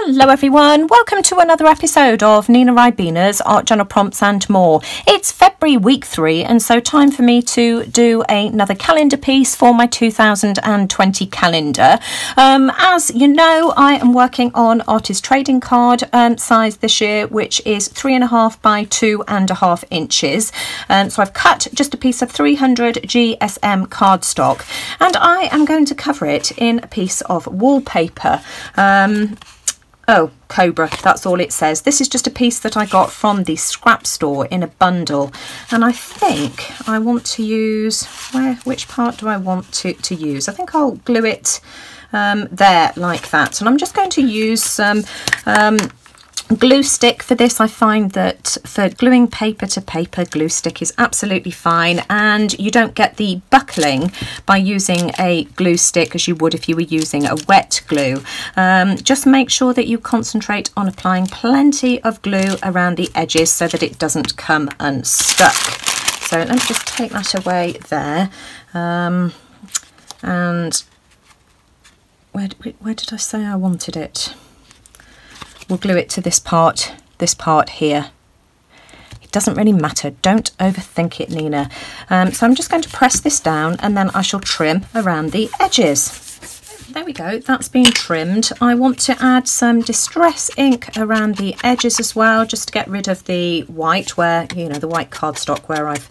Hello everyone, welcome to another episode of NinaRibena's Art Journal Prompts and More. It's February week 3 and so time for me to do another calendar piece for my 2020 calendar. As you know, I am working on artist trading card size this year, which is 3.5 by 2.5 inches. So I've cut just a piece of 300 GSM cardstock and I am going to cover it in a piece of wallpaper. Oh, Cobra, that's all it says. This is just a piece that I got from the scrap store in a bundle. And I think I want to use, which part do I want to use? I think I'll glue it there like that. And I'm just going to use some glue stick for this. I find that for gluing paper to paper, glue stick is absolutely fine, and you don't get the buckling by using a glue stick as you would if you were using a wet glue. Just make sure that you concentrate on applying plenty of glue around the edges so that it doesn't come unstuck. So let me just take that away there. And where did I say I wanted it? We'll glue it to this part here. It doesn't really matter, don't overthink it, Nina. So I'm just going to press this down and then I shall trim around the edges. There we go, that's been trimmed. I want to add some distress ink around the edges as well, just to get rid of the white where, you know, the white cardstock where I've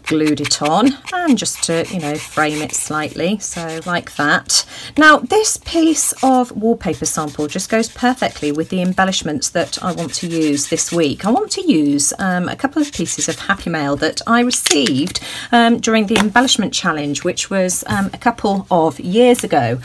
glued it on, and just to, you know, frame it slightly, so like that. Now this piece of wallpaper sample just goes perfectly with the embellishments that I want to use this week. I want to use a couple of pieces of Happy Mail that I received during the embellishment challenge, which was a couple of years ago.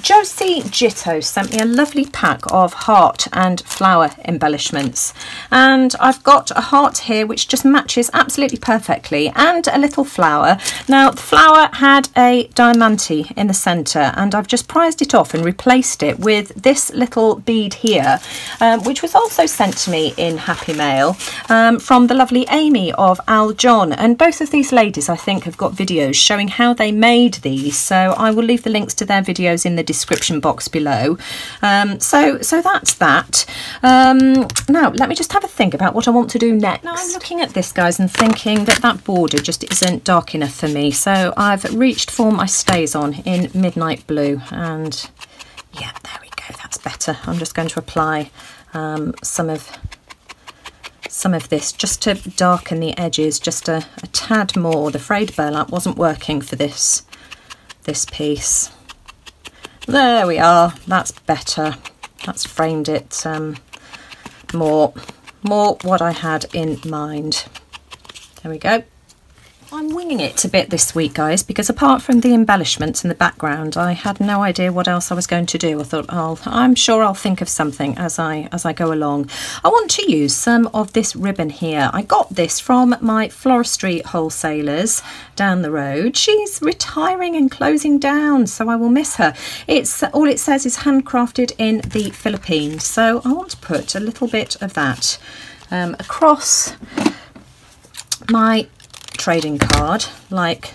Josie Jitto sent me a lovely pack of heart and flower embellishments, and I've got a heart here which just matches absolutely perfectly, and a little flower. Now the flower had a diamante in the centre, and I've just prized it off and replaced it with this little bead here, which was also sent to me in Happy Mail from the lovely Amy of Al John, and both of these ladies I think have got videos showing how they made these, so I will leave the links to their videos in the description box below. So that's that. Now let me just have a think about what I want to do next. Now I'm looking at this, guys, and thinking that border just isn't dark enough for me, so I've reached for my stays on in midnight blue, and yeah, there we go, that's better. I'm just going to apply some of this just to darken the edges just a tad more. The frayed burlap wasn't working for this piece. There we are, that's better. That's framed it more what I had in mind. There we go. I'm winging it a bit this week, guys, because apart from the embellishments in the background, I had no idea what else I was going to do. I thought, I'm sure I'll think of something as I go along. I want to use some of this ribbon here. I got this from my floristry wholesalers down the road. She's retiring and closing down, so I will miss her. It's all it says is handcrafted in the Philippines, so I want to put a little bit of that across my trading card like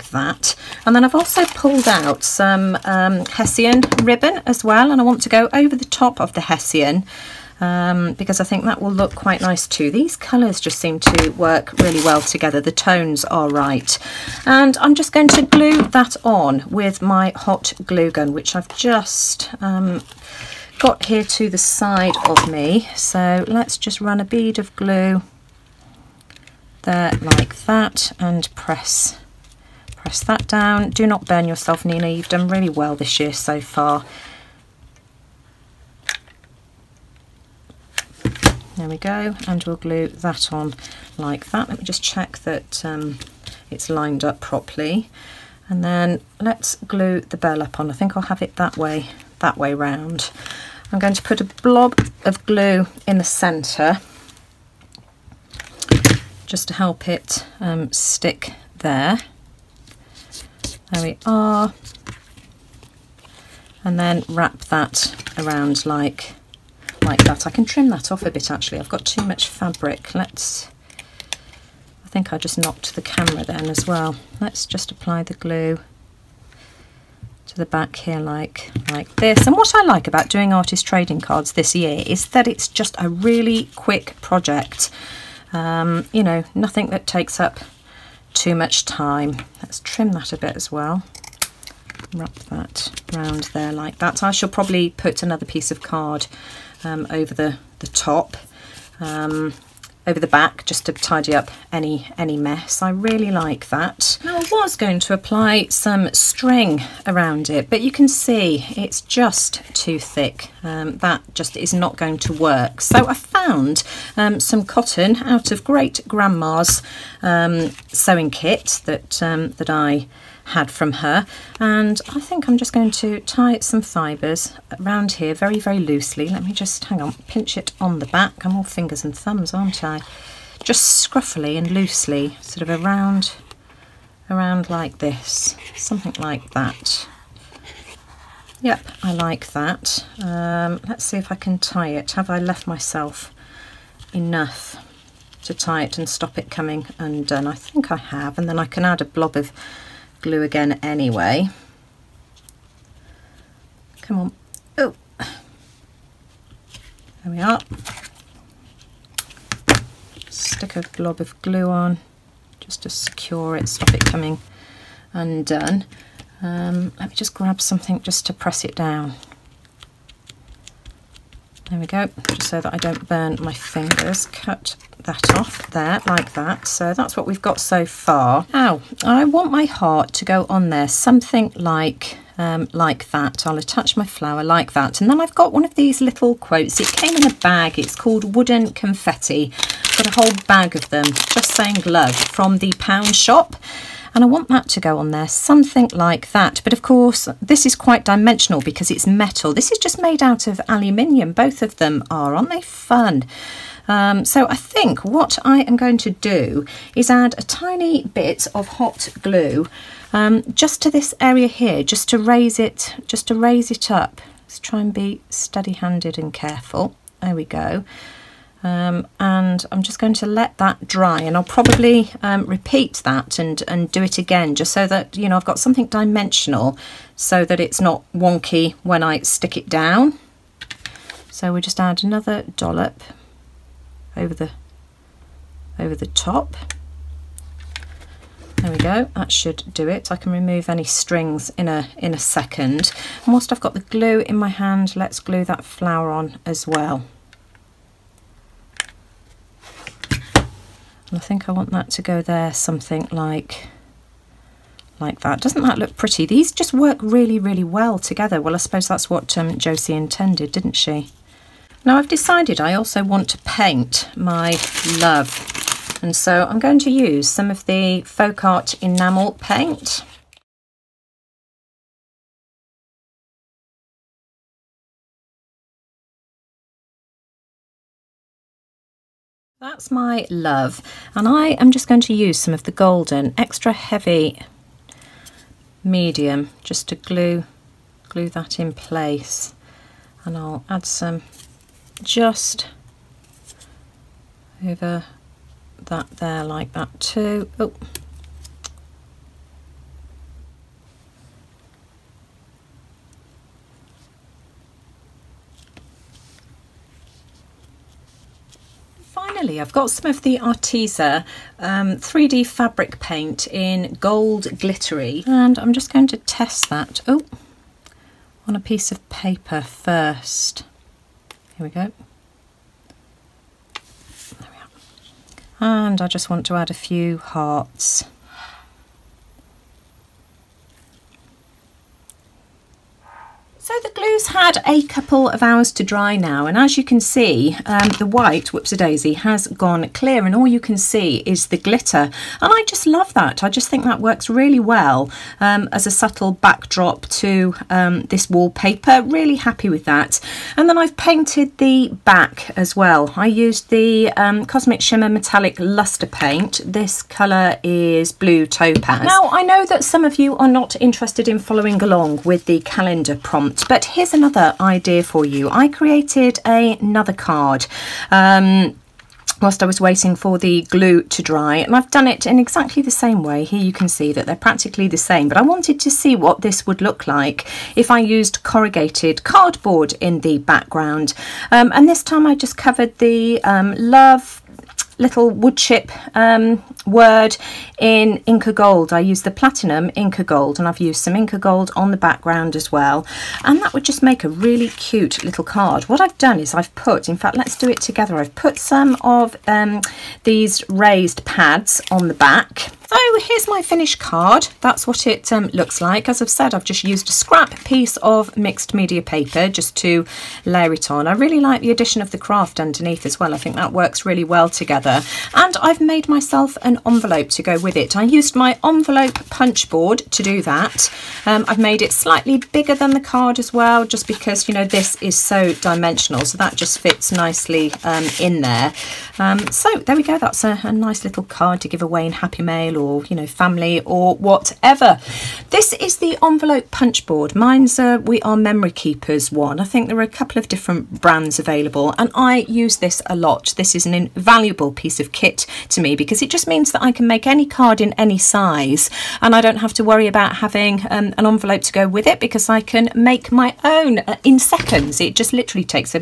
that, and then I've also pulled out some Hessian ribbon as well, and I want to go over the top of the Hessian because I think that will look quite nice too. These colours just seem to work really well together, the tones are right, and I'm just going to glue that on with my hot glue gun, which I've just got here to the side of me. So let's just run a bead of glue there like that and press that down. Do not burn yourself, Nina, you've done really well this year so far. There we go, and we'll glue that on like that. Let me just check that it's lined up properly, and then let's glue the burlap on. I think I'll have it that way round. I'm going to put a blob of glue in the centre just to help it stick there. There we are. And then wrap that around like that. I can trim that off a bit actually. I've got too much fabric. I think I just knocked the camera then as well. Let's just apply the glue to the back here like this. And what I like about doing artist trading cards this year is that it's just a really quick project. You know, nothing that takes up too much time. Let's trim that a bit as well. Wrap that round there like that. I shall probably put another piece of card over the top, over the back, just to tidy up any mess. I really like that. Now I was going to apply some string around it, but you can see it's just too thick. That just is not going to work. So I found some cotton out of great grandma's sewing kit that I had from her, and I think I'm just going to tie some fibres around here very loosely. Let me just hang on, pinch it on the back. I'm all fingers and thumbs, aren't I? Just scruffily and loosely, sort of around like this, something like that. Yep, I like that. Let's see if I can tie it. Have I left myself enough to tie it and stop it coming undone? I think I have, and then I can add a blob of glue again anyway. Come on. Oh, there we are. Stick a blob of glue on just to secure it, stop it coming undone. Let me just grab something just to press it down. There we go, just so that I don't burn my fingers. Cut that off there like that. So that's what we've got so far. Now I want my heart to go on there, something like that. I'll attach my flower like that, and then I've got one of these little quotes. It came in a bag. It's called Wooden Confetti. I've got a whole bag of them, just saying love, from the pound shop. And I want that to go on there, something like that. But of course, this is quite dimensional because it's metal. This is just made out of aluminium. Both of them are. Aren't they fun? So I think what I am going to do is add a tiny bit of hot glue just to this area here, just to raise it up. Let's try and be steady-handed and careful. There we go. And I'm just going to let that dry, and I'll probably repeat that and do it again, just so that, you know, I've got something dimensional so that it's not wonky when I stick it down. So we just add another dollop over the top. There we go, that should do it. I can remove any strings in a second. And whilst I've got the glue in my hand, let's glue that flower on as well. And I think I want that to go there, something like that. Doesn't that look pretty? These just work really well together. Well, I suppose that's what Josie intended, didn't she? Now I've decided I also want to paint my love, and so I'm going to use some of the Folk Art enamel paint. That's my love, and I am just going to use some of the golden extra heavy medium just to glue that in place, and I'll add some just over that there like that too. Oh. Finally, I've got some of the Arteza 3D fabric paint in gold glittery, and I'm just going to test that on a piece of paper first. Here we go. There we are. And I just want to add a few hearts. So the glue's had a couple of hours to dry now, and as you can see, the white, whoops-a-daisy, has gone clear, and all you can see is the glitter. And I just love that. I just think that works really well as a subtle backdrop to this wallpaper. Really happy with that. And then I've painted the back as well. I used the Cosmic Shimmer Metallic Luster paint. This colour is Blue Topaz. Now, I know that some of you are not interested in following along with the calendar prompt, but here's another idea for you. I created another card whilst I was waiting for the glue to dry, and I've done it in exactly the same way. Here you can see that they're practically the same, but I wanted to see what this would look like if I used corrugated cardboard in the background. And this time I just covered the love little wood chip word in Inca Gold. I used the platinum Inca Gold, and I've used some Inca Gold on the background as well, and that would just make a really cute little card. What I've done is I've put, in fact, let's do it together, I've put some of these raised pads on the back. So here's my finished card. That's what it looks like. As I've said, I've just used a scrap piece of mixed media paper just to layer it on. I really like the addition of the craft underneath as well. I think that works really well together. And I've made myself an envelope to go with it. I used my envelope punch board to do that. I've made it slightly bigger than the card as well, just because, you know, this is so dimensional, so that just fits nicely in there. So there we go. That's a nice little card to give away in Happy Mail, or, you know, family or whatever. This is the envelope punch board. Mine's We Are Memory Keepers one. I think there are a couple of different brands available, and I use this a lot. This is an invaluable piece of kit to me because it just means that I can make any card in any size, and I don't have to worry about having an envelope to go with it, because I can make my own in seconds. It just literally takes a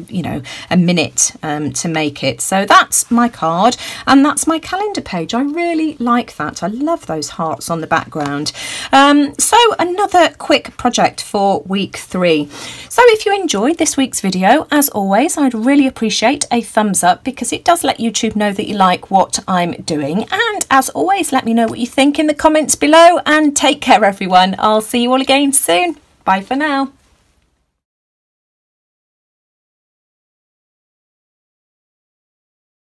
minute to make it. So that's my card, and that's my calendar page. I really like that. I love those hearts on the background. So another quick project for week 3. So if you enjoyed this week's video, as always, I'd really appreciate a thumbs up, because it does let YouTube know that you like what I'm doing. And as always, let me know what you think in the comments below, and take care everyone. I'll see you all again soon. Bye for now.